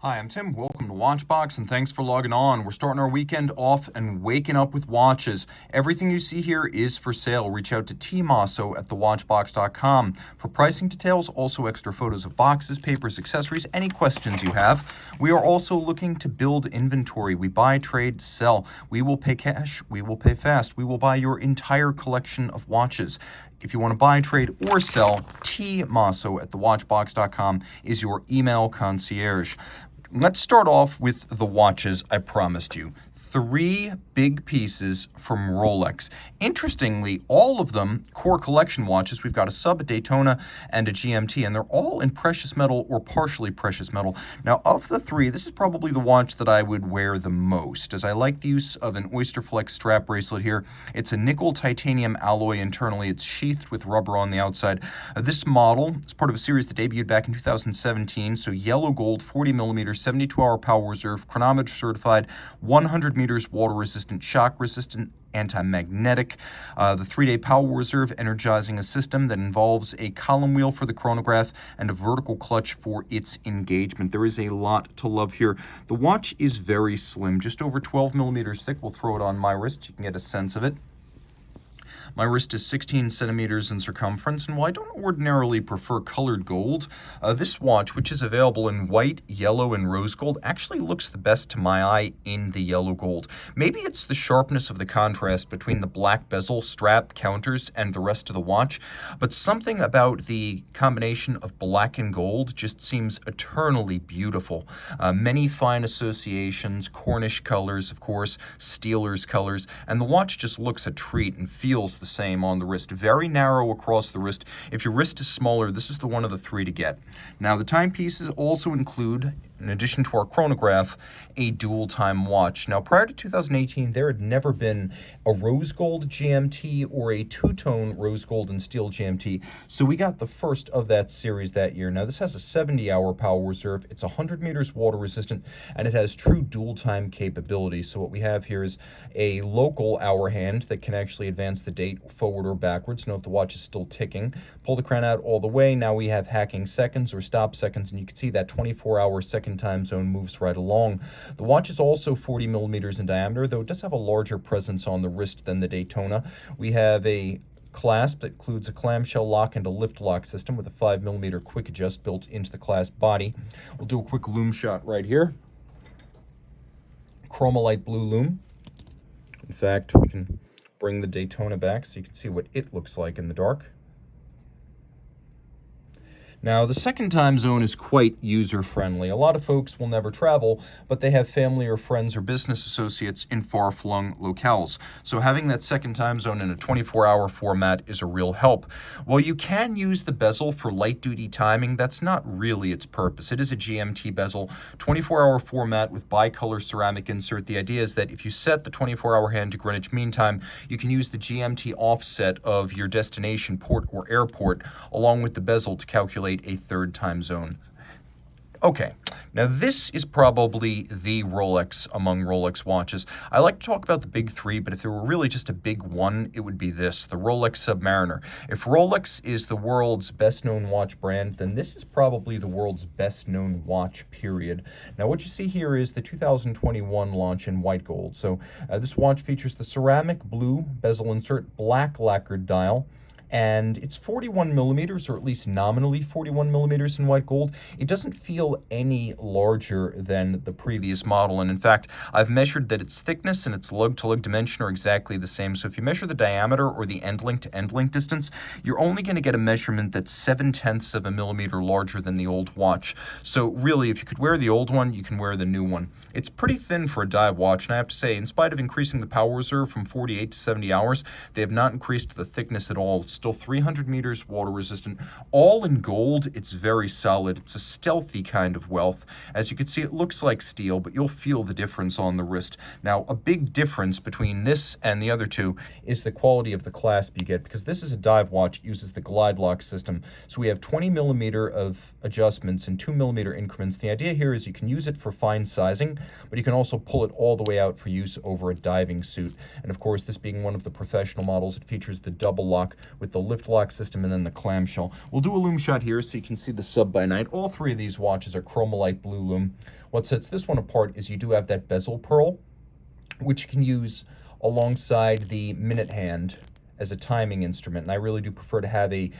Hi, I'm Tim. Welcome to WatchBox, and thanks for logging on. We're starting our weekend off and waking up with watches. Everything you see here is for sale. Reach out to tmosso at thewatchbox.com for pricing details, also extra photos of boxes, papers, accessories, any questions you have. We are also looking to build inventory. We buy, trade, sell. We will pay cash. We will pay fast. We will buy your entire collection of watches. If you want to buy, trade, or sell, tmosso at thewatchbox.com is your email concierge. Let's start off with the watches I promised you. 3 big pieces from Rolex. Interestingly, all of them core collection watches. We've got a Sub, a Daytona, and a GMT, and they're all in precious metal or partially precious metal. Now, of the 3, this is probably the watch that I would wear the most, as I like the use of an Oyster Flex strap bracelet here. It's a nickel titanium alloy internally. It's sheathed with rubber on the outside. This model is part of a series that debuted back in 2017, so yellow gold, 40 millimeter, 72-hour power reserve, chronometer certified, 100 meters water resistant, shock resistant, anti-magnetic. The 3-day power reserve energizing a system that involves a column wheel for the chronograph and a vertical clutch for its engagement. There is a lot to love here. The watch is very slim, just over 12 millimeters thick. We'll throw it on my wrist so you can get a sense of it. My wrist is 16 centimeters in circumference, and while I don't ordinarily prefer colored gold, this watch, which is available in white, yellow, and rose gold, actually looks the best to my eye in the yellow gold. Maybe it's the sharpness of the contrast between the black bezel, strap, counters, and the rest of the watch, but something about the combination of black and gold just seems eternally beautiful. Many fine associations, Cornish colors, of course, Steelers colors, and the watch just looks a treat and feels the same on the wrist. Very narrow across the wrist. If your wrist is smaller, this is the one of the 3 to get. Now, the timepieces also include, in addition to our chronograph, a dual time watch. Now, prior to 2018, there had never been a rose gold GMT or a two-tone rose gold and steel GMT, so we got the first of that series that year. Now, this has a 70-hour power reserve, it's 100 meters water resistant, and it has true dual time capability. So what we have here is a local hour hand that can actually advance the date forward or backwards. Note the watch is still ticking. Pull the crown out all the way. Now we have hacking seconds or stop seconds, and you can see that 24-hour second time zone moves right along. The watch is also 40 millimeters in diameter, though it does have a larger presence on the wrist than the Daytona. We have a clasp that includes a clamshell lock and a lift lock system with a 5 millimeter quick adjust built into the clasp body. We'll do a quick lume shot right here. Chromolite blue lume. In fact, we can bring the Daytona back so you can see what it looks like in the dark. Now, the second time zone is quite user-friendly. A lot of folks will never travel, but they have family or friends or business associates in far-flung locales. So having that second time zone in a 24-hour format is a real help. While you can use the bezel for light-duty timing, that's not really its purpose. It is a GMT bezel, 24-hour format with bicolor ceramic insert. The idea is that if you set the 24-hour hand to Greenwich Mean Time, you can use the GMT offset of your destination port or airport along with the bezel to calculate a third time zone. Okay, now this is probably the Rolex among Rolex watches. I like to talk about the big 3, but if there were really just a big one, it would be this, the Rolex Submariner. If Rolex is the world's best-known watch brand, then this is probably the world's best-known watch, period. Now, what you see here is the 2021 launch in white gold. So this watch features the ceramic blue bezel insert, black lacquered dial, and it's 41 millimeters, or at least nominally 41 millimeters in white gold. It doesn't feel any larger than the previous model, and in fact, I've measured that its thickness and its lug-to-lug dimension are exactly the same. So if you measure the diameter or the end-link to end-link distance, you're only going to get a measurement that's 0.7 of a millimeter larger than the old watch. So really, if you could wear the old one, you can wear the new one. It's pretty thin for a dive watch, and I have to say, in spite of increasing the power reserve from 48 to 70 hours, they have not increased the thickness at all. It's still 300 meters, water resistant, all in gold. It's very solid. It's a stealthy kind of wealth. As you can see, it looks like steel, but you'll feel the difference on the wrist. Now, a big difference between this and the other two is the quality of the clasp you get, because this is a dive watch. It uses the Glidelock system. So we have 20 millimeter of adjustments in 2 millimeter increments. The idea here is you can use it for fine sizing, but you can also pull it all the way out for use over a diving suit. And of course, this being one of the professional models, it features the double lock with the lift lock system and then the clamshell. We'll do a lume shot here so you can see the Sub by night. All three of these watches are chromolite blue lume. What sets this one apart is you do have that bezel pearl, which you can use alongside the minute hand as a timing instrument, and I really do prefer to have a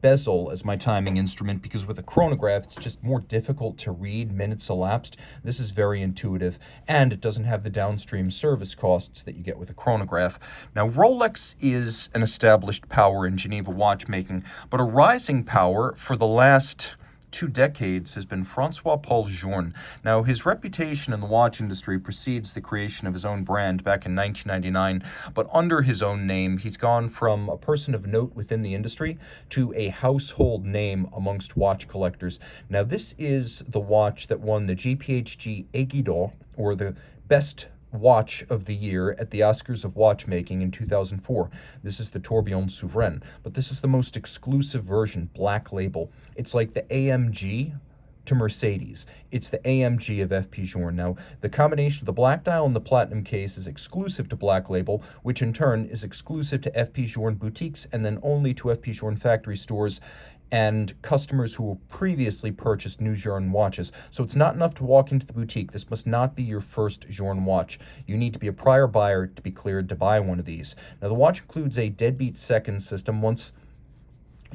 bezel as my timing instrument, because with a chronograph it's just more difficult to read minutes elapsed. This is very intuitive, and it doesn't have the downstream service costs that you get with a chronograph. Now, Rolex is an established power in Geneva watchmaking, but a rising power for the last 2 decades has been Francois-Paul Journe. Now, his reputation in the watch industry precedes the creation of his own brand back in 1999, but under his own name, he's gone from a person of note within the industry to a household name amongst watch collectors. Now, this is the watch that won the GPHG Aiguille d'Or, or the best watch of the year at the Oscars of watchmaking in 2004. This is the Tourbillon Souverain, but this is the most exclusive version, black label. It's like the AMG to Mercedes. It's the AMG of FP Journe. Now, the combination of the black dial and the platinum case is exclusive to Black Label, which in turn is exclusive to FP Journe boutiques and then only to FP Journe factory stores and customers who have previously purchased new Journe watches. So it's not enough to walk into the boutique. This must not be your first Journe watch. You need to be a prior buyer to be cleared to buy one of these. Now, the watch includes a deadbeat second system. Once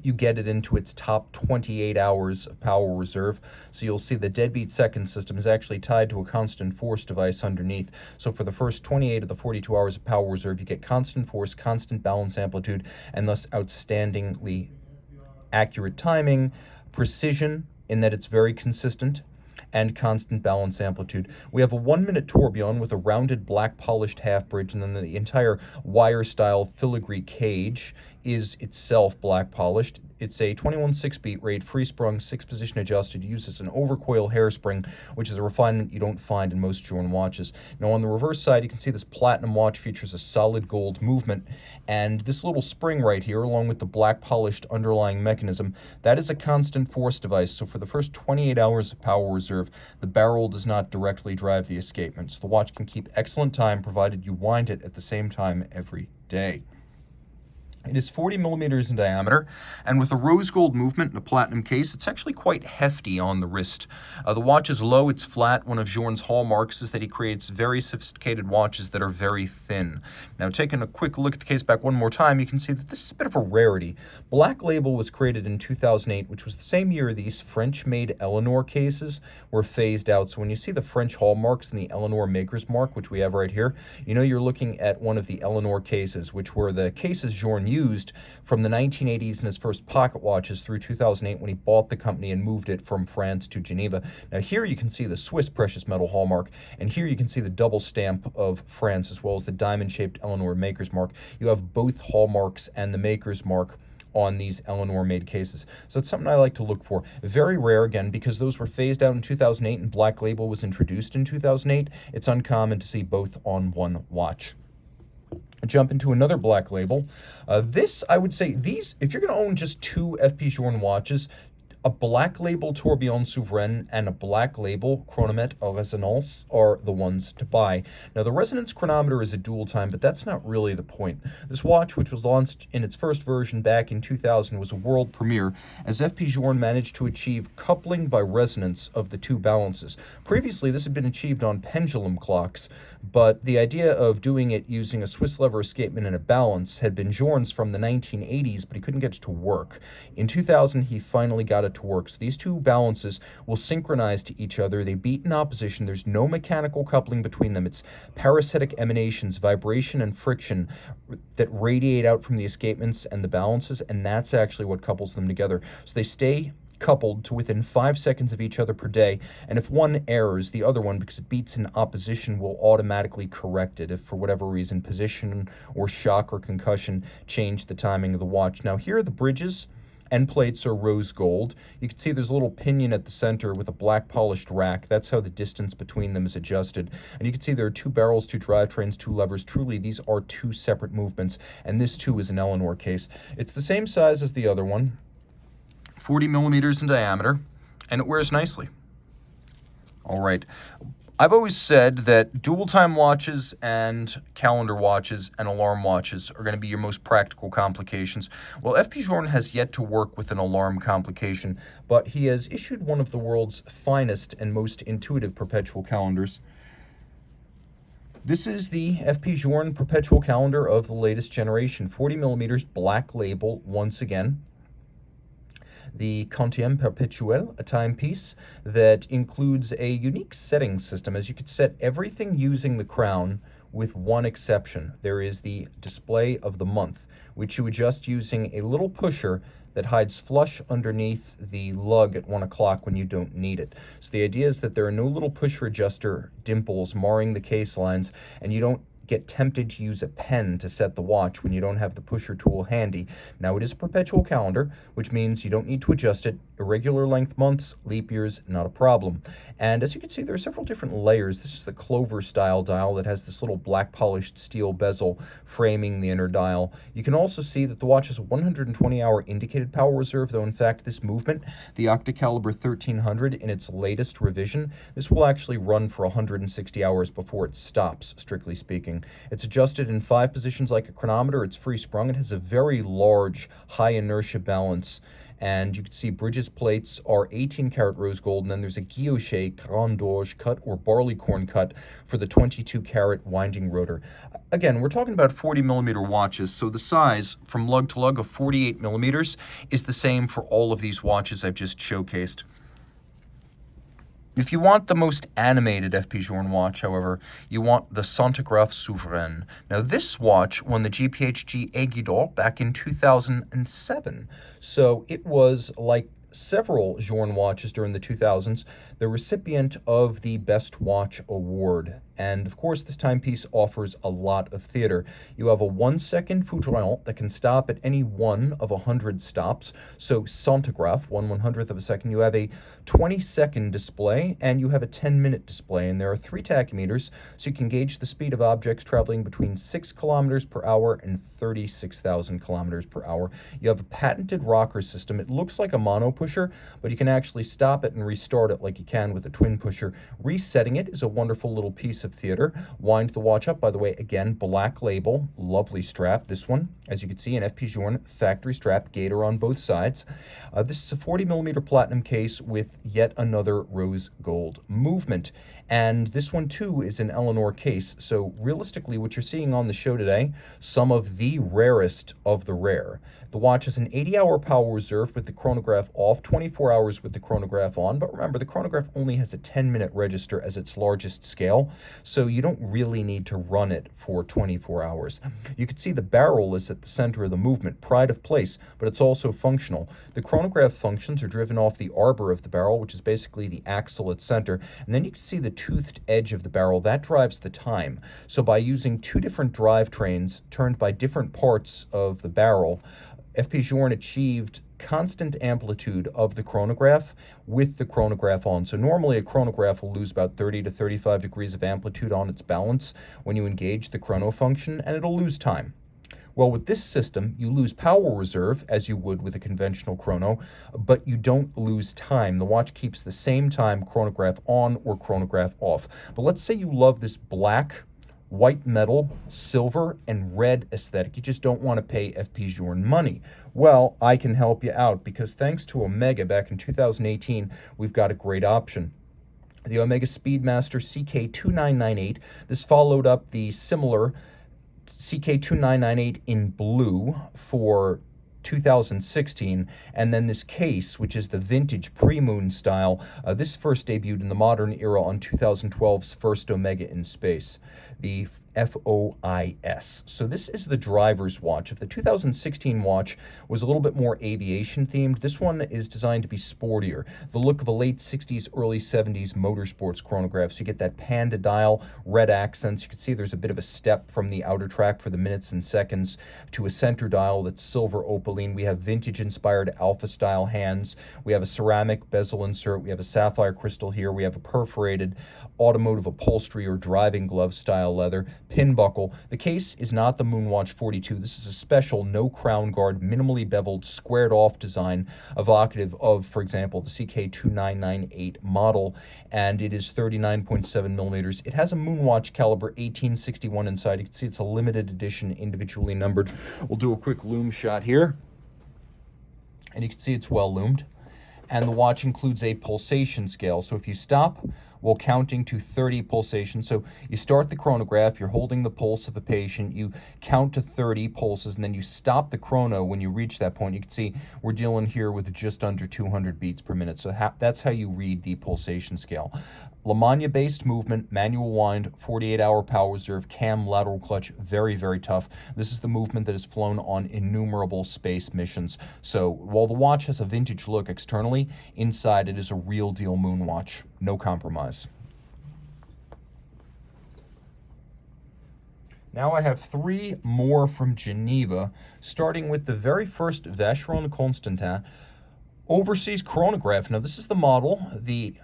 you get it into its top 28 hours of power reserve. So you'll see the deadbeat second system is actually tied to a constant force device underneath. So for the first 28 of the 42 hours of power reserve, you get constant force, constant balance amplitude, and thus outstandingly accurate timing, precision in that it's very consistent, and constant balance amplitude. We have a 1-minute tourbillon with a rounded black polished half bridge, and then the entire wire style filigree cage is itself black polished. It's a 21/6 beat rate, free sprung, 6-position adjusted, uses an overcoil hairspring, which is a refinement you don't find in most Journe watches. Now, on the reverse side, you can see this platinum watch features a solid gold movement, and this little spring right here, along with the black polished underlying mechanism, that is a constant force device. So for the first 28 hours of power reserve, the barrel does not directly drive the escapement. So the watch can keep excellent time provided you wind it at the same time every day. It is 40 millimeters in diameter, and with a rose gold movement and a platinum case, it's actually quite hefty on the wrist. The watch is low, it's flat. One of Journe's hallmarks is that he creates very sophisticated watches that are very thin. Now, taking a quick look at the case back one more time, you can see that this is a bit of a rarity. Black Label was created in 2008, which was the same year these French-made Eleanor cases were phased out. So when you see the French hallmarks and the Eleanor maker's mark, which we have right here, you know you're looking at one of the Eleanor cases, which were the cases Journe used from the 1980s in his first pocket watches through 2008 when he bought the company and moved it from France to Geneva. Now, here you can see the Swiss precious metal hallmark, and here you can see the double stamp of France as well as the diamond-shaped Eleanor maker's mark. You have both hallmarks and the maker's mark on these Eleanor-made cases. So it's something I like to look for. Very rare, again, because those were phased out in 2008 and Black Label was introduced in 2008. It's uncommon to see both on one watch. Jump into another Black Label. This, I would say, these, if you're going to own just 2 FP Journe watches, a Black Label Tourbillon Souverain and a Black Label Chronometer en Resonance are the ones to buy. Now, the Resonance Chronometer is a dual time, but that's not really the point. This watch, which was launched in its first version back in 2000, was a world premiere, as FP Journe managed to achieve coupling by resonance of the 2 balances. Previously, this had been achieved on pendulum clocks, but the idea of doing it using a Swiss lever escapement and a balance had been Journe's from the 1980s, but he couldn't get it to work. In 2000, he finally got it to work. So these 2 balances will synchronize to each other. They beat in opposition. There's no mechanical coupling between them. It's parasitic emanations, vibration and friction that radiate out from the escapements and the balances, and that's actually what couples them together. So they stay coupled to within 5 seconds of each other per day, and if one errors, the other one, because it beats in opposition, will automatically correct it if for whatever reason position or shock or concussion change the timing of the watch. Now, here are the bridges. End plates are rose gold. You can see there's a little pinion at the center with a black polished rack. That's how the distance between them is adjusted. And you can see there are 2 barrels, 2 drivetrains, 2 levers. Truly, these are 2 separate movements, and this too is an Eleanor case. It's the same size as the other one, 40 millimeters in diameter, and it wears nicely. All right. I've always said that dual time watches and calendar watches and alarm watches are going to be your most practical complications. Well, Vacheron has yet to work with an alarm complication, but he has issued one of the world's finest and most intuitive perpetual calendars. This is the Vacheron Perpetual Calendar of the latest generation, 40 millimeters, black label once again. The Constantine Perpetual, a timepiece that includes a unique setting system, as you could set everything using the crown with one exception. There is the display of the month, which you adjust using a little pusher that hides flush underneath the lug at 1 o'clock when you don't need it. So the idea is that there are no little pusher adjuster dimples marring the case lines, and you don't get tempted to use a pen to set the watch when you don't have the pusher tool handy. Now, it is a perpetual calendar, which means you don't need to adjust it. Irregular length months, leap years, not a problem. And as you can see, there are several different layers. This is the Clover style dial that has this little black polished steel bezel framing the inner dial. You can also see that the watch has a 120-hour indicated power reserve, though in fact this movement, the Octacaliber 1300 in its latest revision, this will actually run for 160 hours before it stops, strictly speaking. It's adjusted in 5 positions like a chronometer. It's free sprung. It has a very large high inertia balance. And you can see bridges plates are 18 karat rose gold, and then there's a guilloche grand dorge cut or barleycorn cut for the 22 karat winding rotor. Again, we're talking about 40 millimeter watches, so the size from lug to lug of 48 millimeters is the same for all of these watches I've just showcased. If you want the most animated Vacheron watch, however, you want the Chronograph Souverain. Now, this watch won the GPHG Aiguille d'Or back in 2007. So it was, like several Journe watches during the 2000s, the recipient of the Best Watch Award. And of course, this timepiece offers a lot of theater. You have a 1-second foudroyant that can stop at any one of 100 stops. So centograph, 1/100th of a second. You have a 20-second display, and you have a 10-minute display. And there are 3 tachymeters, so you can gauge the speed of objects traveling between 6 kilometers per hour and 36,000 kilometers per hour. You have a patented rocker system. It looks like a mono pusher, but you can actually stop it and restart it like you can with a twin pusher. Resetting it is a wonderful little piece of theater. Wind the watch up, by the way, again, black label, lovely strap. This one, as you can see, an Vacheron factory strap, gator on both sides. This is a 40 millimeter platinum case with yet another rose gold movement. And this one too is an Eleanor case. So realistically, what you're seeing on the show today, some of the rarest of the rare. The watch has an 80-hour power reserve with the chronograph off, 24 hours with the chronograph on. But remember, the chronograph only has a 10-minute register as its largest scale, so you don't really need to run it for 24 hours. You can see the barrel is at the center of the movement, pride of place, but it's also functional. The chronograph functions are driven off the arbor of the barrel, which is basically the axle at center, and then you can see the toothed edge of the barrel. That drives the time. So by using 2 different drivetrains turned by different parts of the barrel, Vacheron achieved constant amplitude of the chronograph with the chronograph on. So normally a chronograph will lose about 30 to 35 degrees of amplitude on its balance when you engage the chrono function, and it'll lose time. Well, with this system, you lose power reserve, as you would with a conventional chrono, but you don't lose time. The watch keeps the same time, chronograph on or chronograph off. But let's say you love this black, white metal, silver, and red aesthetic. You just don't want to pay Vacheron money. Well, I can help you out, because thanks to Omega back in 2018, we've got a great option. The Omega Speedmaster CK2998. This followed up the similar CK2998 in blue for 2016, and then this case, which is the vintage pre-moon style, this first debuted in the modern era on 2012's first Omega in space, the FOIS. So this is the driver's watch. If the 2016 watch was a little bit more aviation themed, this one is designed to be sportier. The look of a late 60s, early 70s motorsports chronograph. So you get that panda dial, red accents. You can see there's a bit of a step from the outer track for the minutes and seconds to a center dial that's silver opaline. We have vintage-inspired alpha-style hands. We have a ceramic bezel insert. We have a sapphire crystal here. We have a perforated automotive upholstery or driving glove style leather. pin buckle. The case is not the Moonwatch 42. This is a special no crown guard, minimally beveled, squared off design, evocative of, for example, the CK2998 model, and it is 39.7 millimeters. It has a Moonwatch caliber 1861 inside. You can see it's a limited edition, individually numbered. We'll do a quick loom shot here, and you can see it's well loomed. And the watch includes a pulsation scale. So if you stop while counting to 30 pulsations, so you start the chronograph, you're holding the pulse of the patient, you count to 30 pulses, and then you stop the chrono when you reach that point. You can see we're dealing here with just under 200 beats per minute. So that's how you read the pulsation scale. Lamagna-based movement, manual wind, 48-hour power reserve, cam, lateral clutch, very, very tough. This is the movement that is flown on innumerable space missions. So while the watch has a vintage look externally, inside it is a real deal moon watch. No compromise. Now I have three more from Geneva, starting with the very first Vacheron Constantine overseas chronograph. Now this is the model, the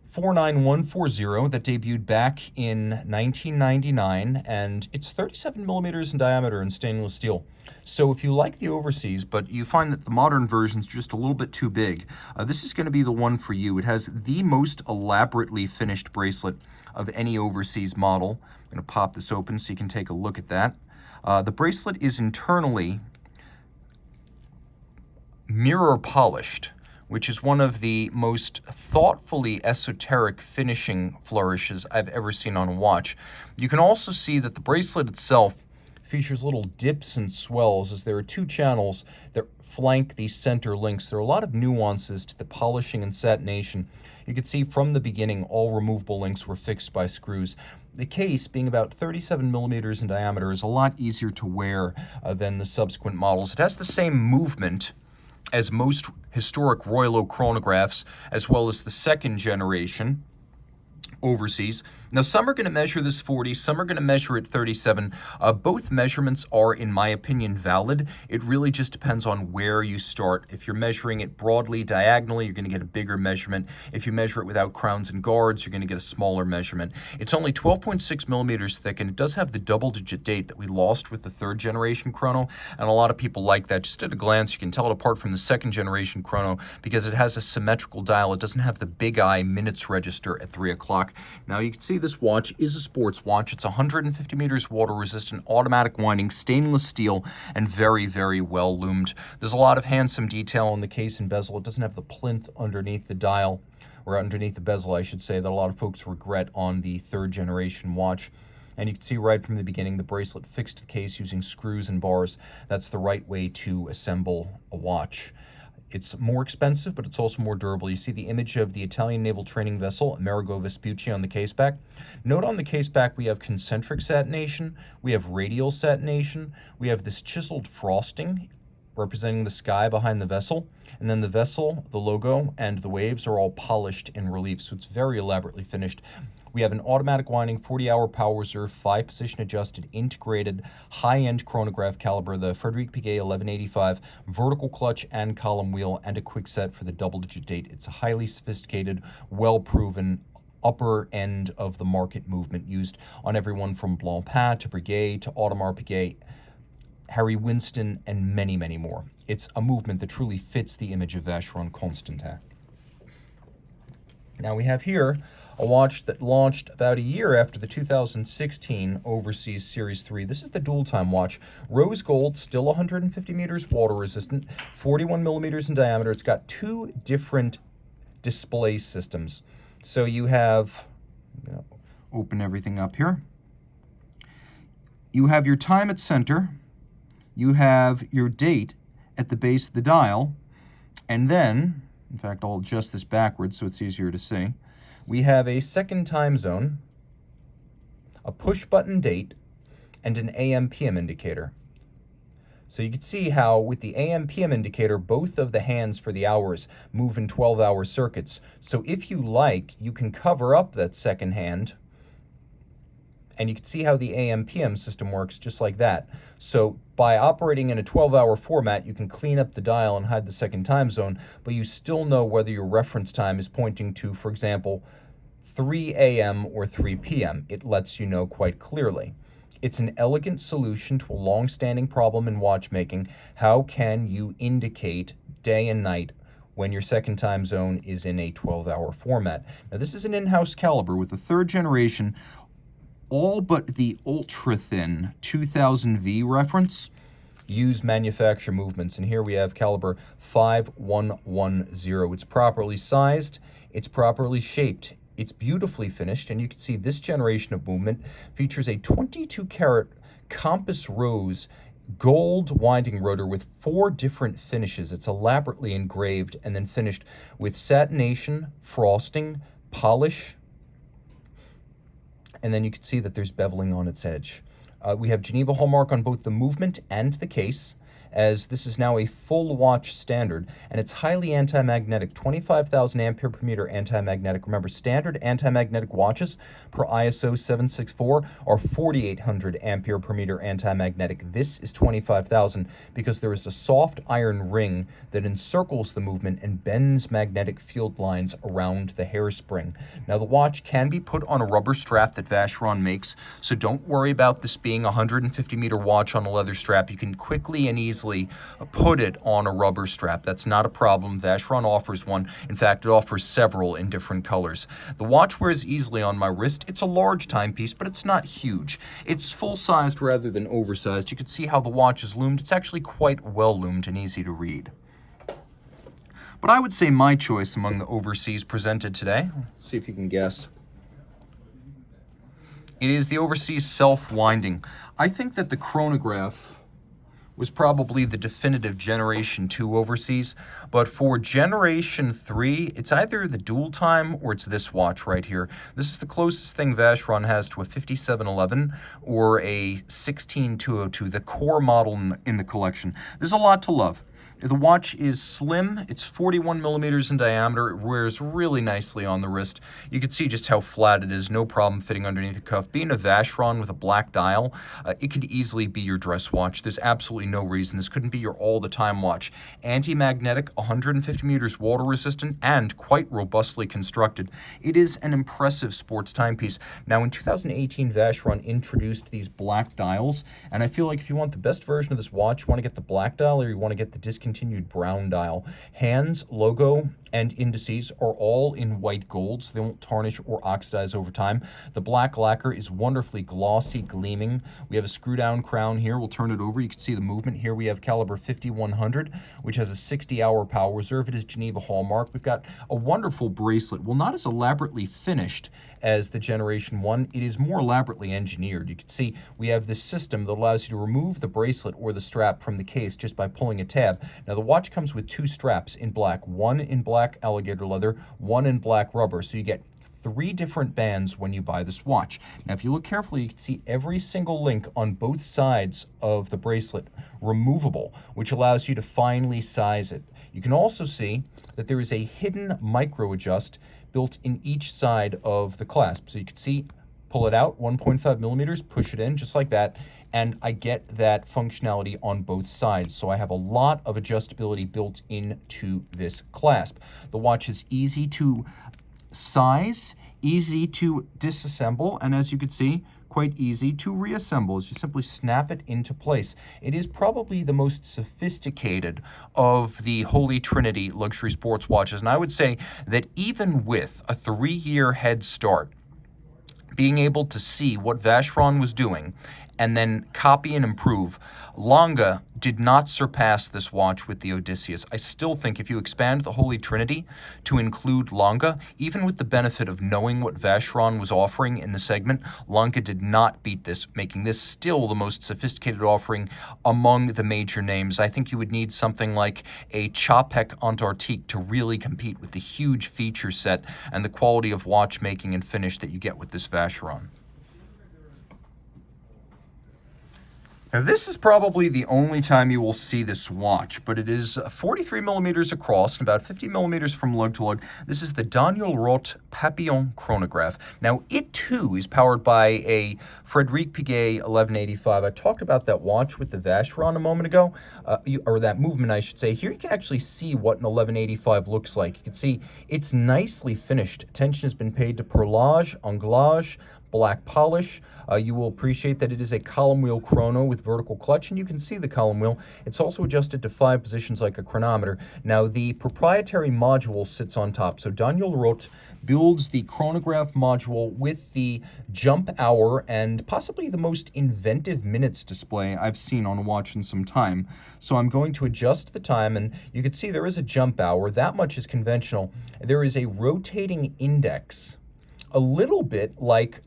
49140, that debuted back in 1999, and it's 37 millimeters in diameter in stainless steel. So if you like the overseas, but you find that the modern version's just a little bit too big, this is going to be the one for you. It has the most elaborately finished bracelet of any overseas model. I'm going to pop this open so you can take a look at that. The bracelet is internally mirror polished, which is one of the most thoughtfully esoteric finishing flourishes I've ever seen on a watch. You can also see that the bracelet itself features little dips and swells, as there are two channels that flank these center links. There are a lot of nuances to the polishing and satination. You can see from the beginning all removable links were fixed by screws. The case, being about 37 millimeters in diameter, is a lot easier to wear than the subsequent models. It has the same movement as most historic Royal Oak chronographs, as well as the second generation overseas. Now, some are going to measure this 40, some are going to measure it 37. Both measurements are, in my opinion, valid. It really just depends on where you start. If you're measuring it broadly, diagonally, you're going to get a bigger measurement. If you measure it without crowns and guards, you're going to get a smaller measurement. It's only 12.6 millimeters thick, and it does have the double-digit date that we lost with the third generation chrono, and a lot of people like that. Just at a glance, you can tell it apart from the second generation chrono because it has a symmetrical dial. It doesn't have the big eye minutes register at 3 o'clock. Now, you can see this watch is a sports watch. It's 150 meters water resistant, automatic winding, stainless steel, and very, very well loomed. There's a lot of handsome detail on the case and bezel. It doesn't have the plinth underneath the dial, or underneath the bezel, I should say, that a lot of folks regret on the third generation watch. And you can see right from the beginning, the bracelet fixed to the case using screws and bars. That's the right way to assemble a watch. It's more expensive, but it's also more durable. You see the image of the Italian naval training vessel, Amerigo Vespucci, on the case back. Note on the case back, we have concentric satination, we have radial satination, we have this chiseled frosting representing the sky behind the vessel, and then the vessel, the logo, and the waves are all polished in relief, so it's very elaborately finished. We have an automatic winding, 40-hour power reserve, 5-position adjusted, integrated, high-end chronograph caliber, the Frederic Piguet 1185, vertical clutch and column wheel, and a quick set for the double-digit date. It's a highly sophisticated, well-proven, upper end of the market movement used on everyone from Blancpain to Breguet to Audemars Piguet, Harry Winston, and many, many more. It's a movement that truly fits the image of Vacheron Constantine. Now we have here a watch that launched about a year after the 2016 Overseas Series 3. This is the dual time watch. Rose gold, still 150 meters water resistant, 41 millimeters in diameter. It's got two different display systems. So you have, open everything up here. You have your time at center. You have your date at the base of the dial. And then, in fact, I'll adjust this backwards so it's easier to see. We have a second time zone, a push button date, and an AM/PM indicator. So you can see how with the AM/PM indicator, both of the hands for the hours move in 12-hour circuits. So if you like, you can cover up that second hand, and you can see how the AM/PM system works just like that. So by operating in a 12-hour format, you can clean up the dial and hide the second time zone, but you still know whether your reference time is pointing to, for example, 3 a.m. or 3 p.m. It lets you know quite clearly. It's an elegant solution to a long-standing problem in watchmaking. How can you indicate day and night when your second time zone is in a 12-hour format? Now, this is an in-house caliber with the third generation, all but the ultra-thin 2000V reference use manufacturer movements. And here we have caliber 5110. It's properly sized, it's properly shaped, it's beautifully finished, and you can see this generation of movement features a 22-karat compass rose gold winding rotor with 4 different finishes. It's elaborately engraved and then finished with satination, frosting, polish, and then you can see that there's beveling on its edge. We have Geneva hallmark on both the movement and the case, as this is now a full watch standard, and it's highly anti-magnetic, 25,000 ampere per meter anti-magnetic. Remember, standard anti-magnetic watches per ISO 764 are 4,800 ampere per meter anti-magnetic. This is 25,000 because there is a soft iron ring that encircles the movement and bends magnetic field lines around the hairspring. Now, the watch can be put on a rubber strap that Vacheron makes, so don't worry about this being a 150-meter watch on a leather strap. You can quickly and easily put it on a rubber strap. That's not a problem. Vacheron offers one. In fact, it offers several in different colors. The watch wears easily on my wrist. It's a large timepiece, but it's not huge. It's full-sized rather than oversized. You can see how the watch is loomed. It's actually quite well loomed and easy to read. But I would say my choice among the overseas presented today, let's see if you can guess, it is the overseas self-winding. I think that the Chronograph was probably the definitive Generation 2 overseas, but for Generation 3, it's either the dual time or it's this watch right here. This is the closest thing Vacheron has to a 5711 or a 16202, the core model in the collection. There's a lot to love. The watch is slim. It's 41 millimeters in diameter. It wears really nicely on the wrist. You can see just how flat it is. No problem fitting underneath the cuff. Being a Vacheron with a black dial, it could easily be your dress watch. There's absolutely no reason this couldn't be your all-the-time watch. Anti-magnetic, 150 meters water resistant, and quite robustly constructed. It is an impressive sports timepiece. Now, in 2018, Vacheron introduced these black dials, and I feel like if you want the best version of this watch, you want to get the black dial or you want to get the discontinued brown dial. Hands, logo, and indices are all in white gold, so they won't tarnish or oxidize over time. The black lacquer is wonderfully glossy, gleaming. We have a screw-down crown here. We'll turn it over. You can see the movement here. We have caliber 5100, which has a 60-hour power reserve. It is Geneva hallmark. We've got a wonderful bracelet. Well, not as elaborately finished as the Generation 1. It is more elaborately engineered. You can see we have this system that allows you to remove the bracelet or the strap from the case just by pulling a tab. Now, the watch comes with 2 straps in black, one in black alligator leather, one in black rubber. So you get 3 different bands when you buy this watch. Now, if you look carefully, you can see every single link on both sides of the bracelet removable, which allows you to finely size it. You can also see that there is a hidden micro adjust built in each side of the clasp. So you can see, pull it out, 1.5 millimeters, push it in just like that, and I get that functionality on both sides. So I have a lot of adjustability built into this clasp. The watch is easy to size, easy to disassemble, and as you can see, quite easy to reassemble as you simply snap it into place. It is probably the most sophisticated of the Holy Trinity luxury sports watches, and I would say that even with a 3-year head start, being able to see what Vacheron was doing and then copy and improve, Longa did not surpass this watch with the Odysseus. I still think if you expand the Holy Trinity to include Longa, even with the benefit of knowing what Vacheron was offering in the segment, Longa did not beat this, making this still the most sophisticated offering among the major names. I think you would need something like a Chapek Antarctique to really compete with the huge feature set and the quality of watchmaking and finish that you get with this Vacheron. Now, this is probably the only time you will see this watch, but it is 43 millimeters across and about 50 millimeters from lug to lug. This is the Daniel Roth Papillon Chronograph. Now, it too is powered by a Frédéric Piguet 1185. I talked about that watch with the Vacheron a moment ago, or that movement, I should say. Here you can actually see what an 1185 looks like. You can see it's nicely finished. Attention has been paid to perlage, anglage, black polish. You will appreciate that it is a column wheel chrono with vertical clutch, and you can see the column wheel. It's also adjusted to 5 positions like a chronometer. Now, the proprietary module sits on top. So Daniel Roth builds the chronograph module with the jump hour and possibly the most inventive minutes display I've seen on a watch in some time. So I'm going to adjust the time, and you can see there is a jump hour. That much is conventional. There is a rotating index, a little bit like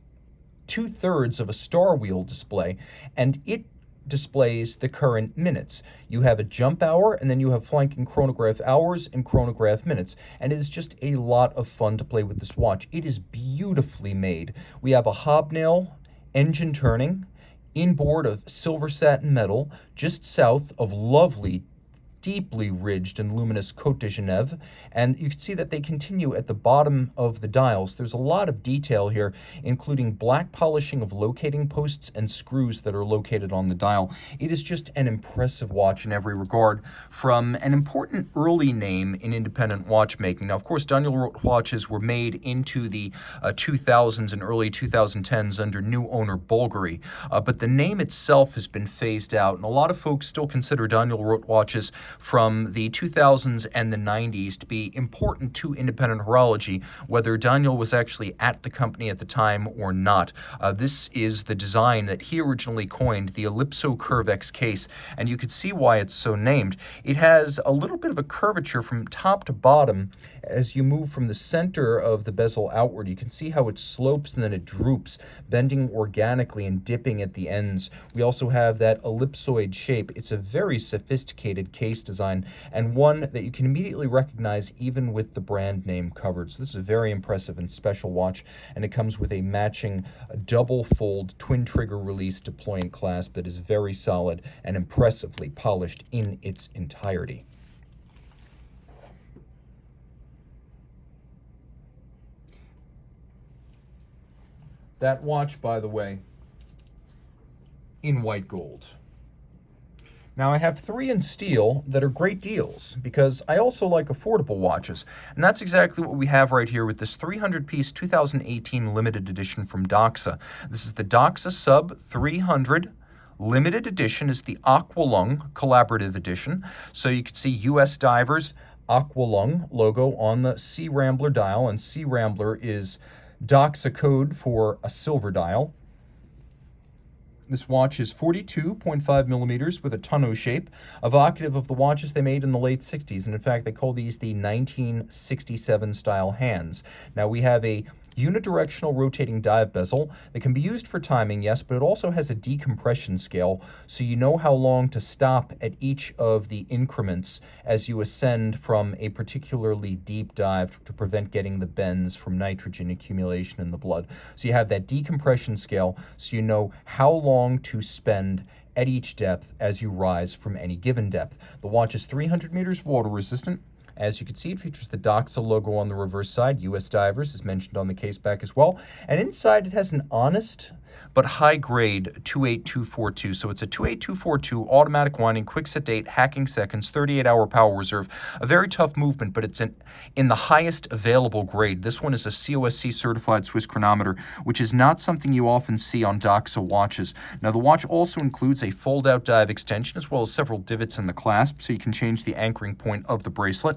2/3 of a star wheel display, and it displays the current minutes. You have a jump hour, and then you have flanking chronograph hours and chronograph minutes, and it is just a lot of fun to play with this watch. It is beautifully made. We have a hobnail engine turning, inboard of silver satin metal, just south of lovely deeply ridged and luminous Côte de Genève, and you can see that they continue at the bottom of the dials. There's a lot of detail here, including black polishing of locating posts and screws that are located on the dial. It is just an impressive watch in every regard, from an important early name in independent watchmaking. Now, of course, Daniel Roth watches were made into the 2000s and early 2010s under new owner Bulgari, but the name itself has been phased out, and a lot of folks still consider Daniel Roth watches from the 2000s and the 90s to be important to independent horology, whether Daniel was actually at the company at the time or not. This is the design that he originally coined, the Ellipso Curvex case, and you can see why it's so named. It has a little bit of a curvature from top to bottom as you move from the center of the bezel outward. You can see how it slopes and then it droops, bending organically and dipping at the ends. We also have that ellipsoid shape. It's a very sophisticated case design, and one that you can immediately recognize even with the brand name covered. So this is a very impressive and special watch, and it comes with a matching double fold twin trigger release deploying clasp that is very solid and impressively polished in its entirety. That watch, by the way, in white gold. Now, I have 3 in steel that are great deals because I also like affordable watches, and that's exactly what we have right here with this 300-piece 2018 limited edition from Doxa. This is the Doxa Sub 300 limited edition. Is the Aqualung collaborative edition. So you can see U.S. Divers Aqualung logo on the Sea Rambler dial, and Sea Rambler is Doxa code for a silver dial. This watch is 42.5 millimeters with a tonneau shape, evocative of the watches they made in the late 60s. And in fact, they call these the 1967 style hands. Now we have a unidirectional rotating dive bezel that can be used for timing, yes, but it also has a decompression scale, so you know how long to stop at each of the increments as you ascend from a particularly deep dive to prevent getting the bends from nitrogen accumulation in the blood. So you have that decompression scale, so you know how long to spend at each depth as you rise from any given depth. The watch is 300 meters water resistant. As you can see, it features the Doxa logo on the reverse side. U.S. Divers is mentioned on the case back as well. And inside it has an honest but high-grade 28242. So it's a 28242 automatic winding, quick set date, hacking seconds, 38-hour power reserve. A very tough movement, but it's in the highest available grade. This one is a COSC certified Swiss chronometer, which is not something you often see on Doxa watches. Now, the watch also includes a fold-out dive extension as well as several divots in the clasp, so you can change the anchoring point of the bracelet.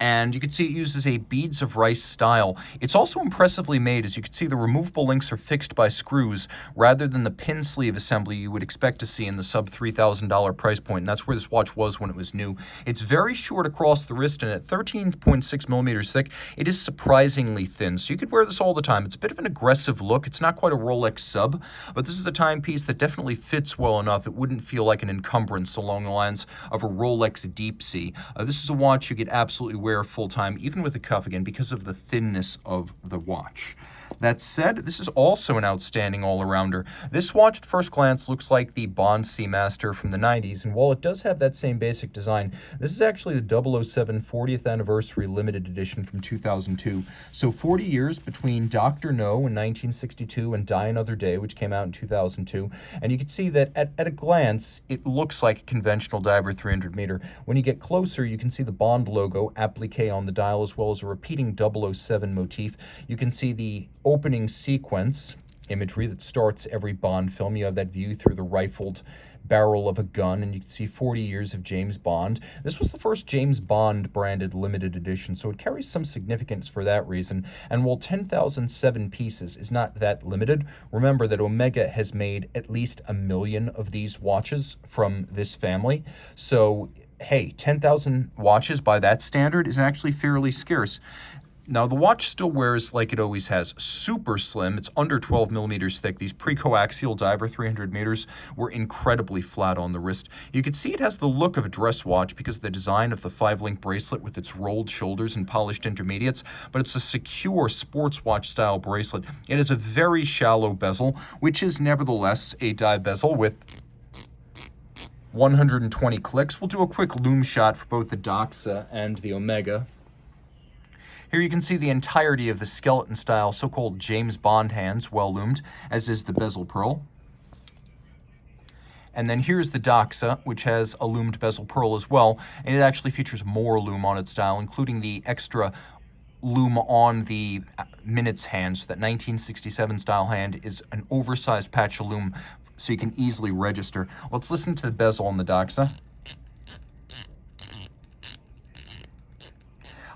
And you can see it uses a beads of rice style. It's also impressively made. As you can see, the removable links are fixed by screws rather than the pin sleeve assembly you would expect to see in the sub $3,000 price point. And that's where this watch was when it was new. It's very short across the wrist, and at 13.6 millimeters thick, it is surprisingly thin. So you could wear this all the time. It's a bit of an aggressive look. It's not quite a Rolex Sub, but this is a timepiece that definitely fits well enough. It wouldn't feel like an encumbrance along the lines of a Rolex Deep Sea. This is a watch you could absolutely wear full time, even with a cuff, again, because of the thinness of the watch. That said, this is also an outstanding all-arounder. This watch at first glance looks like the Bond Seamaster from the 90s, and while it does have that same basic design, this is actually the 007 40th Anniversary Limited Edition from 2002. So 40 years between Dr. No in 1962 and Die Another Day, which came out in 2002, and you can see that at a glance, it looks like a conventional diver 300 meter. When you get closer, you can see the Bond logo, applique on the dial, as well as a repeating 007 motif. You can see the opening sequence imagery that starts every Bond film. You have that view through the rifled barrel of a gun, and you can see 40 years of James Bond. This was the first James Bond branded limited edition, so it carries some significance for that reason. And while 10,007 pieces is not that limited, remember that Omega has made at least 1 million of these watches from this family. So, hey, 10,000 watches by that standard is actually fairly scarce. Now, the watch still wears like it always has, super slim. It's under 12 millimeters thick. These pre-coaxial diver 300 meters were incredibly flat on the wrist. You can see it has the look of a dress watch because of the design of the 5-link bracelet with its rolled shoulders and polished intermediates, but it's a secure sports watch style bracelet. It has a very shallow bezel, which is nevertheless a dive bezel with 120 clicks. We'll do a quick loom shot for both the Doxa and the Omega. Here you can see the entirety of the skeleton-style so-called James Bond hands, well loomed, as is the bezel pearl. And then here's the Doxa, which has a loomed bezel pearl as well, and it actually features more loom on its dial, including the extra loom on the minutes hand. So that 1967 style hand is an oversized patch of loom, so you can easily register. Let's listen to the bezel on the Doxa.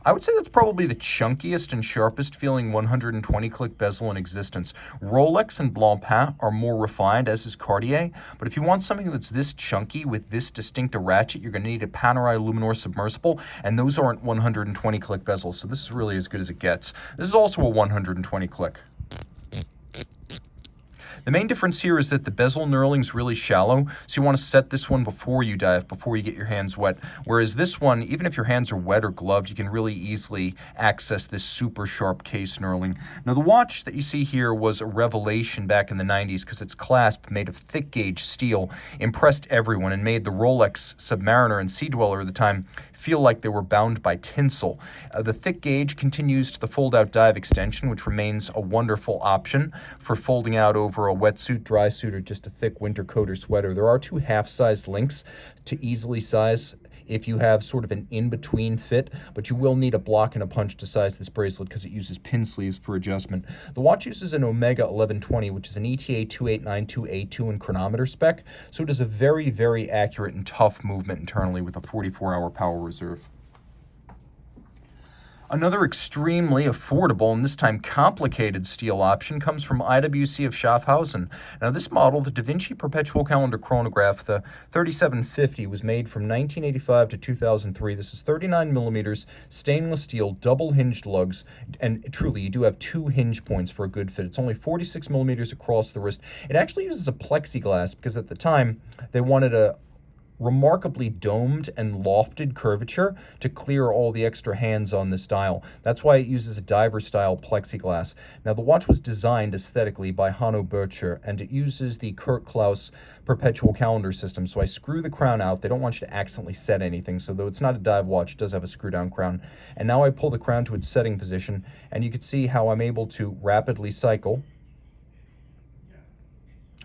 I would say that's probably the chunkiest and sharpest feeling 120 click bezel in existence. Rolex and Blancpain are more refined, as is Cartier, but if you want something that's this chunky with this distinct a ratchet, you're going to need a Panerai Luminor submersible, and those aren't 120 click bezels, so this is really as good as it gets. This is also a 120 click. The main difference here is that the bezel knurling is really shallow, so you want to set this one before you dive, before you get your hands wet. Whereas this one, even if your hands are wet or gloved, you can really easily access this super sharp case knurling. Now, the watch that you see here was a revelation back in the 90s because its clasp, made of thick gauge steel, impressed everyone and made the Rolex Submariner and Sea Dweller at the time feel like they were bound by tinsel. The thick gauge continues to the fold-out dive extension, which remains a wonderful option for folding out over a wetsuit, dry suit, or just a thick winter coat or sweater. There are 2 half-sized links to easily size if you have sort of an in-between fit, but you will need a block and a punch to size this bracelet because it uses pin sleeves for adjustment. The watch uses an Omega 1120, which is an ETA 2892A2 in chronometer spec, so it is a very, very accurate and tough movement internally with a 44-hour power reserve. Another extremely affordable and this time complicated steel option comes from IWC of Schaffhausen. Now, this model, the Da Vinci Perpetual Calendar Chronograph, the 3750, was made from 1985 to 2003. This is 39 millimeters, stainless steel, double hinged lugs, and truly, you do have 2 hinge points for a good fit. It's only 46 millimeters across the wrist. It actually uses a plexiglass because at the time they wanted a remarkably domed and lofted curvature to clear all the extra hands on this dial. That's why it uses a diver-style plexiglass. Now, the watch was designed aesthetically by Hanno Böttcher, and it uses the Kurt Klaus Perpetual Calendar system. So I screw the crown out. They don't want you to accidentally set anything, so though it's not a dive watch, it does have a screw-down crown. And now I pull the crown to its setting position, and you can see how I'm able to rapidly cycle.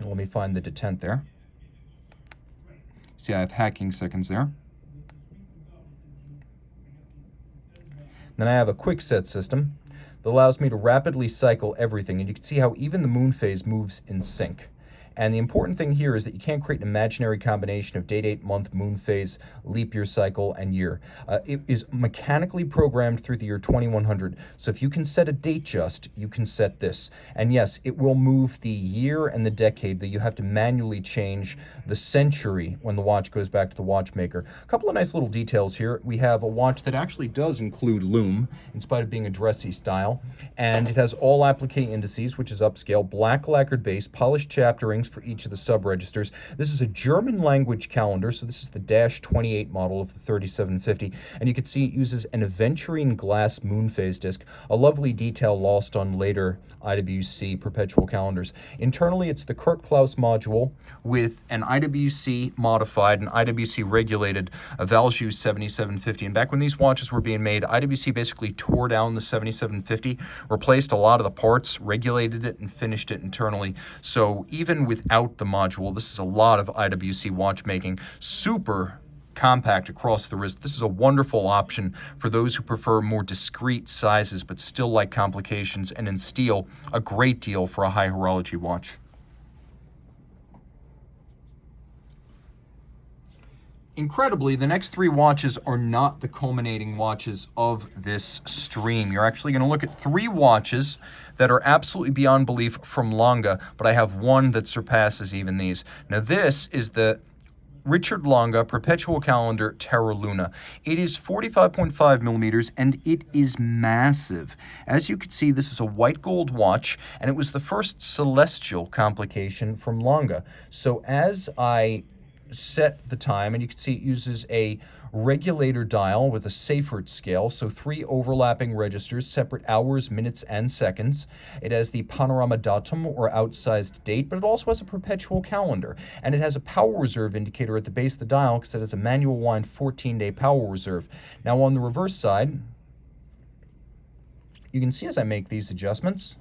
Let me find the detent there. See, I have hacking seconds there. Then I have a quick set system that allows me to rapidly cycle everything, and you can see how even the moon phase moves in sync. And the important thing here is that you can't create an imaginary combination of date, month, moon phase, leap year cycle, and year. It is mechanically programmed through the year 2100. So if you can set a date just, you can set this. And yes, it will move the year and the decade, that you have to manually change the century when the watch goes back to the watchmaker. A couple of nice little details here. We have a watch that actually does include loom, in spite of being a dressy style. And it has all applique indices, which is upscale, black lacquered base, polished chaptering, strings for each of the sub-registers. This is a German language calendar, so this is the -28 model of the 3750, and you can see it uses an aventurine glass moon phase disc, a lovely detail lost on later IWC Perpetual calendars. Internally, it's the Kurt Klaus module with an IWC modified and IWC regulated Valjoux 7750. And back when these watches were being made, IWC basically tore down the 7750, replaced a lot of the parts, regulated it, and finished it internally. So even without the module, this is a lot of IWC watchmaking. Super compact across the wrist. This is a wonderful option for those who prefer more discreet sizes but still like complications, and in steel, a great deal for a high horology watch. Incredibly, the next three watches are not the culminating watches of this stream. You're actually going to look at three watches that are absolutely beyond belief from Longa, but I have one that surpasses even these. Now, this is the Richard Longa Perpetual Calendar Terra Luna. It is 45.5 millimeters and it is massive. As you can see, this is a white gold watch, and it was the first celestial complication from Longa. So as I set the time, and you can see it uses a regulator dial with a Seifert scale, so 3 overlapping registers, separate hours, minutes, and seconds. It has the panorama datum, or outsized date, but it also has a perpetual calendar, and it has a power reserve indicator at the base of the dial because it has a manual wind 14-day power reserve. Now on the reverse side, you can see as I make these adjustments,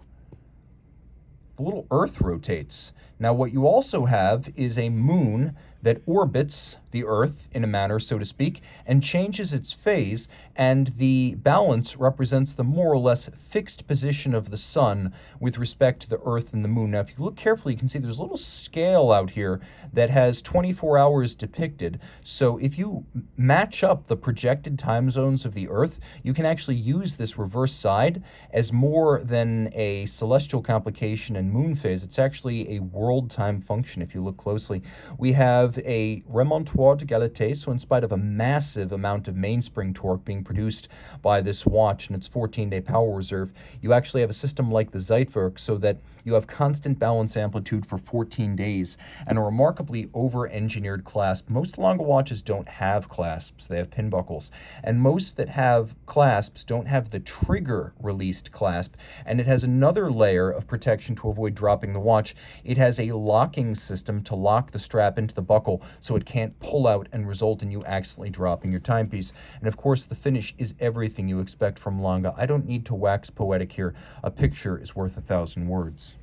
the little Earth rotates. Now what you also have is a moon that orbits the Earth in a manner, so to speak, and changes its phase, and the balance represents the more or less fixed position of the sun with respect to the Earth and the moon. Now, if you look carefully, you can see there's a little scale out here that has 24 hours depicted. So if you match up the projected time zones of the Earth, you can actually use this reverse side as more than a celestial complication and moon phase. It's actually a world time function if you look closely. We have a remontoire d'égalité, so in spite of a massive amount of mainspring torque being produced by this watch and its 14-day power reserve, you actually have a system like the Zeitwerk so that you have constant balance amplitude for 14 days and a remarkably over-engineered clasp. Most Longa watches don't have clasps, they have pin buckles, and most that have clasps don't have the trigger-released clasp, and it has another layer of protection to avoid dropping the watch. It has a locking system to lock the strap into the buckle so it can't pull out and result in you accidentally dropping your timepiece. And of course, the finish is everything you expect from Longa. I don't need to wax poetic here. A picture is worth 1,000 words.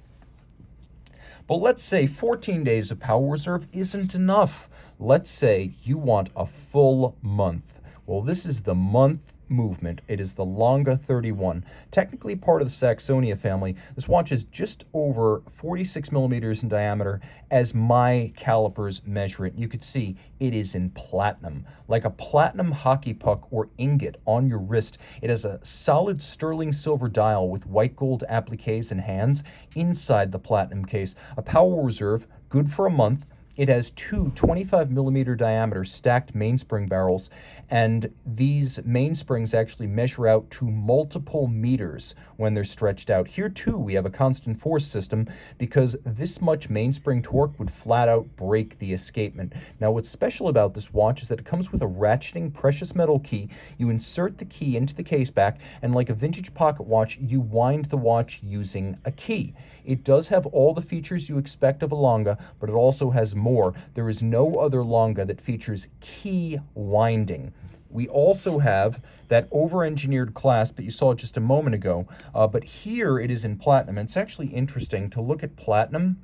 But let's say 14 days of power reserve isn't enough. Let's say you want a full month. Well, this is the month movement. It is the Longa 31, technically part of the Saxonia family. This watch is just over 46 millimeters in diameter as my calipers measure it. You could see it is in platinum, like a platinum hockey puck or ingot on your wrist. It has a solid sterling silver dial with white gold appliques and hands inside the platinum case. A power reserve, good for a month. It has two 25-millimeter diameter stacked mainspring barrels, and these mainsprings actually measure out to multiple meters when they're stretched out. Here, too, we have a constant force system because this much mainspring torque would flat out break the escapement. Now, what's special about this watch is that it comes with a ratcheting precious metal key. You insert the key into the case back, and like a vintage pocket watch, you wind the watch using a key. It does have all the features you expect of a Longa, but it also has more. There is no other Longa that features key winding. We also have that over-engineered clasp that you saw just a moment ago, but here it is in platinum. And it's actually interesting to look at platinum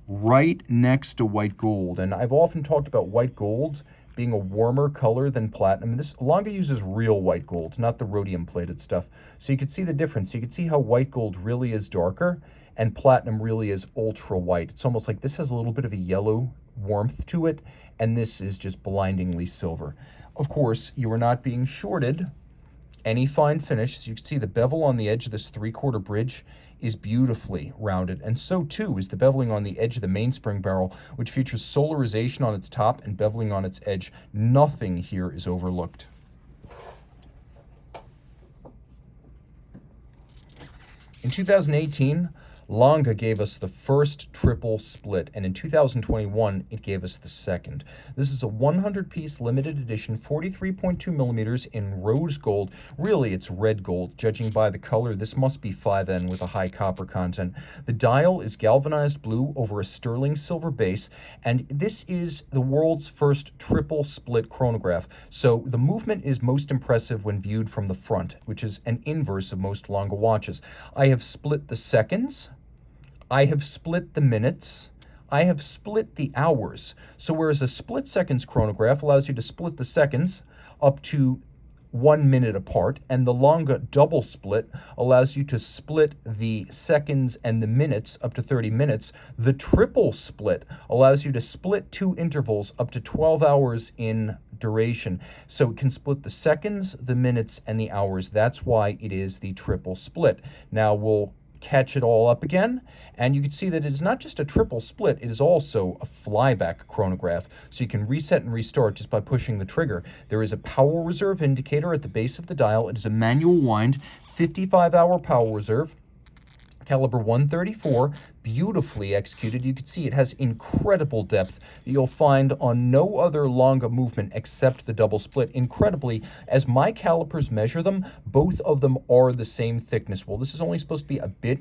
right next to white gold. And I've often talked about white gold being a warmer color than platinum. This Longa uses real white gold, not the rhodium-plated stuff. So you can see the difference. You can see how white gold really is darker and platinum really is ultra white. It's almost like this has a little bit of a yellow warmth to it, and this is just blindingly silver. Of course, you are not being shorted any fine finish. As you can see, the bevel on the edge of this 3/4 bridge is beautifully rounded, and so too is the beveling on the edge of the mainspring barrel, which features solarization on its top and beveling on its edge. Nothing here is overlooked. In 2018, Longa gave us the first triple split, and in 2021, it gave us the second. This is a 100-piece limited edition, 43.2 millimeters in rose gold. Really, it's red gold. Judging by the color, this must be 5N with a high copper content. The dial is galvanized blue over a sterling silver base, and this is the world's first triple split chronograph. So the movement is most impressive when viewed from the front, which is an inverse of most Longa watches. I have split the seconds, I have split the minutes, I have split the hours. So whereas a split seconds chronograph allows you to split the seconds up to 1 minute apart, and the Longa double split allows you to split the seconds and the minutes up to 30 minutes, the triple split allows you to split two intervals up to 12 hours in duration. So it can split the seconds, the minutes, and the hours. That's why it is the triple split. Now we'll catch it all up again, and you can see that it is not just a triple split, it is also a flyback chronograph, so you can reset and restart just by pushing the trigger. There is a power reserve indicator at the base of the dial. It is a manual wind, 55-hour power reserve, caliber 134, beautifully executed. You can see it has incredible depth that you'll find on no other Longa movement except the double split. Incredibly, as my calipers measure them, both of them are the same thickness. Well, this is only supposed to be a bit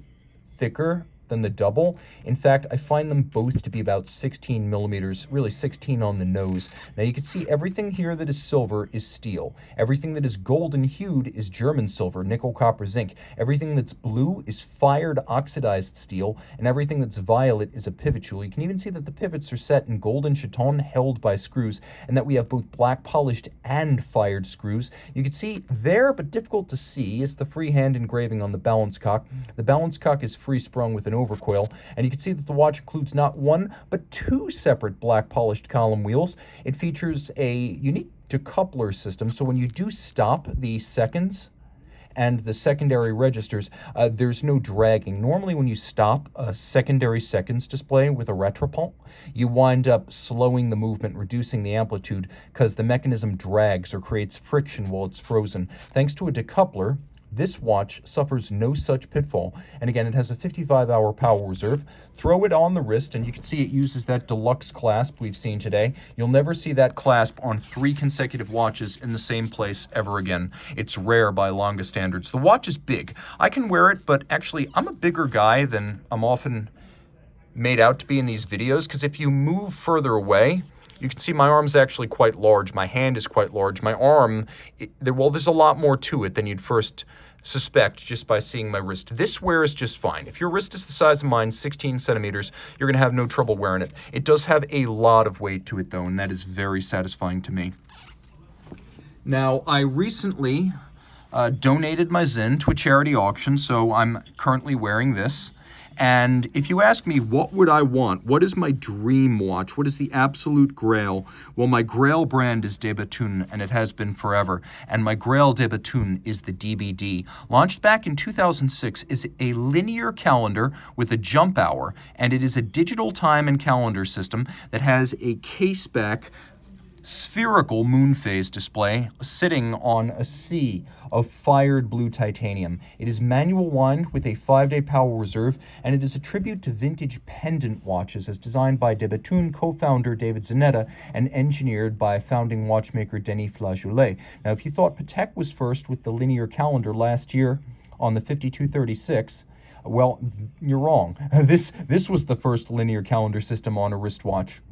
thicker than the double. In fact, I find them both to be about 16 millimeters, really 16 on the nose. Now you can see everything here that is silver is steel. Everything that is golden hued is German silver, nickel, copper, zinc. Everything that's blue is fired oxidized steel, and everything that's violet is a Perpetual. You can even see that the pivots are set in golden chaton held by screws, and that we have both black polished and fired screws. You can see there, but difficult to see, is the freehand engraving on the balance cock. The balance cock is free sprung with an overcoil, and you can see that the watch includes not one but two separate black polished column wheels. It features a unique decoupler system, so when you do stop the seconds and the secondary registers, there's no dragging. Normally when you stop a secondary seconds display with a retropont, you wind up slowing the movement, reducing the amplitude, because the mechanism drags or creates friction while it's frozen. Thanks to a decoupler, this watch suffers no such pitfall, and again, it has a 55-hour power reserve. Throw it on the wrist, and you can see it uses that deluxe clasp we've seen today. You'll never see that clasp on 3 consecutive watches in the same place ever again. It's rare by Longa standards. The watch is big. I can wear it, but actually, I'm a bigger guy than I'm often made out to be in these videos, because if you move further away, you can see my arm's actually quite large. My hand is quite large. My arm, well, there's a lot more to it than you'd first suspect just by seeing my wrist. This wears just fine. If your wrist is the size of mine, 16 centimeters, you're going to have no trouble wearing it. It does have a lot of weight to it, though, and that is very satisfying to me. Now, I recently donated my Zin to a charity auction, so I'm currently wearing this. And if you ask me, what would I want? What is my dream watch? What is the absolute grail? Well, my grail brand is de Bethune, and it has been forever. And my grail de Bethune is the DBD. Launched back in 2006, is a linear calendar with a jump hour, and it is a digital time and calendar system that has a caseback spherical moon phase display sitting on a sea of fired blue titanium. It is manual wind with a 5-day power reserve, and it is a tribute to vintage pendant watches as designed by de Bethune co-founder David Zanetta and engineered by founding watchmaker Denis Flageolet. Now, if you thought Patek was first with the linear calendar last year on the 5236, well, you're wrong. This was the first linear calendar system on a wristwatch.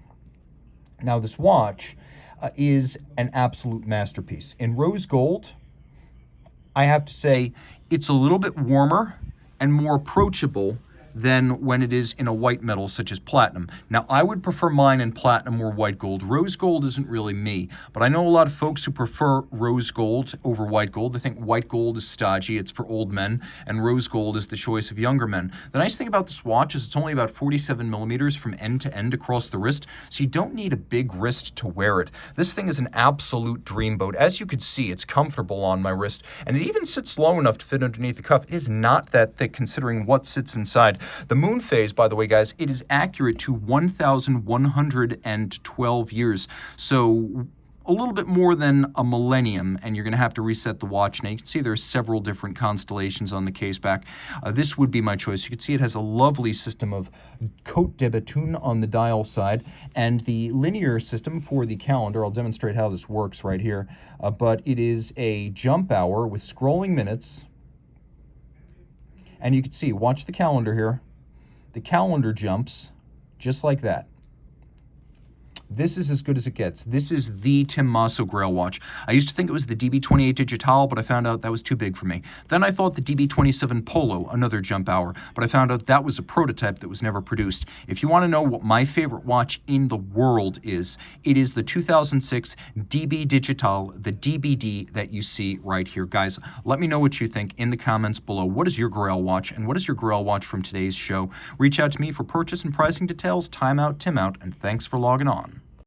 Now, this watch is an absolute masterpiece. In rose gold, I have to say it's a little bit warmer and more approachable than when it is in a white metal such as platinum. Now, I would prefer mine in platinum or white gold. Rose gold isn't really me, but I know a lot of folks who prefer rose gold over white gold. They think white gold is stodgy, it's for old men, and rose gold is the choice of younger men. The nice thing about this watch is it's only about 47 millimeters from end to end across the wrist, so you don't need a big wrist to wear it. This thing is an absolute dreamboat. As you can see, it's comfortable on my wrist, and it even sits low enough to fit underneath the cuff. It is not that thick considering what sits inside. The moon phase, by the way, guys, it is accurate to 1,112 years. So a little bit more than a millennium, and you're going to have to reset the watch. Now you can see there's several different constellations on the case back. This would be my choice. You can see it has a lovely system of Côte de Béthune on the dial side, and the linear system for the calendar. I'll demonstrate how this works right here, but it is a jump hour with scrolling minutes, and you can see, watch the calendar here. The calendar jumps just like that. This is as good as it gets. This is the tmosso Grail watch. I used to think it was the DB28 Digital, but I found out that was too big for me. Then I thought the DB27 Polo, another jump hour, but I found out that was a prototype that was never produced. If you want to know what my favorite watch in the world is, it is the 2006 DB Digital, the DBD that you see right here. Guys, let me know what you think in the comments below. What is your Grail watch, and what is your Grail watch from today's show? Reach out to me for purchase and pricing details. Time out, Tim out, and thanks for logging on.